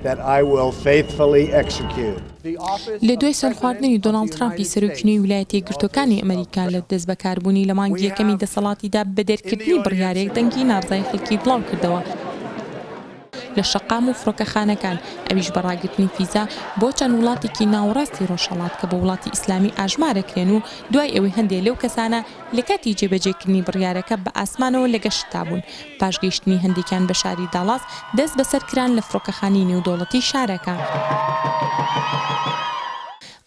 that I will faithfully execute. لە دوای سەرخواردنی دۆناڵد ترامپی سەرۆکچوونەوەی ویلایەتە یەکگرتووەکانی ئەمریکا لە دەست بەکاربوونی لە مانگی یەکەمی دەسەڵاتیدا بە دەرکردنی بڕیارێک دەنگی ناڕزای خەڵکی بڵاو کردەوە لە شەقام و فڕۆکەخانەکان، ئەویش بەڕاگرتنی فیزا بۆ چەند وڵاتێکی ناوەڕاستی ڕۆژهەڵات کە بە وڵاتی ئیسلامی ئاژمارەکرێن و دوای ئەوەی هەندێک لەو کەسانە لە کاتی جێبەجێکردنی بڕیارەکە بە ئاسمانەوە لەگەشتدا بوون. پاشگەیشتنی هەندێکیان بە شاری داڵاس دەست بەسەرکران لە فڕۆکەخانەی نێودەوڵەتی شارەکە.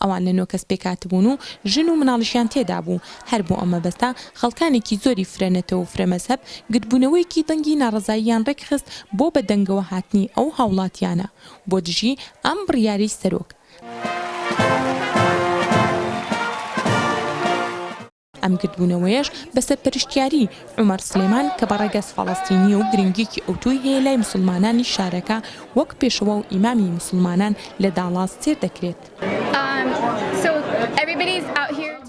ئەوان لە نۆ کەس پێکاتبوون و ژن و مناڵیشیان تێدا بوو. هەر بۆ ئەمە بەستا خەڵکانێکی زۆری فرەنەتەوە و فرەمەزهەب گرتبوونەوەیەکی دەنگی ناڕزاییان ڕێکخست بۆ بە دەنگەوە هاتنی ئەو هاوڵاتیانە بۆ دژی ئەم بڕیاری سەرۆک. ئەم گرتبوونەوەیەش بەسەر پەرشتیاری عومەر سلێمان کە بە ڕێگەز فەڵەستینی و گرنگێکی ئەوتوی هەیە لای موسڵمانانی شارەکە وەک پێشەوە و ئیمامی موسڵمانان لە داڵاس سێر دەکرێت.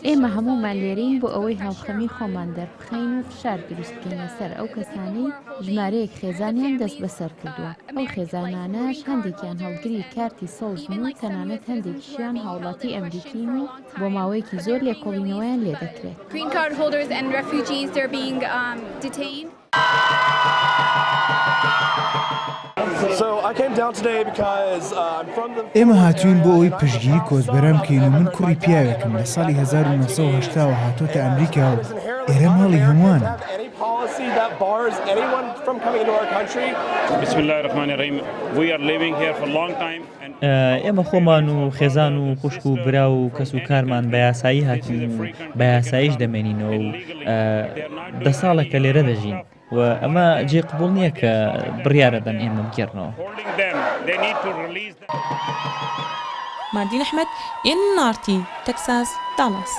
ئێمە هەموومان لێرەین بۆ ئەوەی هاوخەمی خۆمان دەربخەین و فشار دروستکەینە سەر ئەو کەسانەی ژمارەیەک خێزانیان دەست بەسەر کردووە. ئەو خێزانانەش هەندێکیان هەڵگری کارتی سەوزن و تەنانەت هەندێکیشیان هاوڵاتی ئەمریکین و بۆ ماوەیەکی زۆر لێکۆڵینەوەیان لێ دەکرێت. ئێمە هاتوین بۆ ئەوی پشتگیری کۆچبەران بکەین و من کوڕی پیاوێکم لە ساڵی 1970 هاتۆتە ئەمریکا و ئێرە ماڵی هەمووانە. ئێمە خۆمان و خێزان و خوشک و برا و کەس و کارمان بە یاسایی هاتین و بە یاساییش دەمێنینەوە و 10 ساڵێکە لێرە دەژین و ئەمە جێقبوڵ نییە کە بڕیارەدەن ئێمە بگێڕنەوە. ماردین ئەحمەد، NRT تەکساس، داڵاس.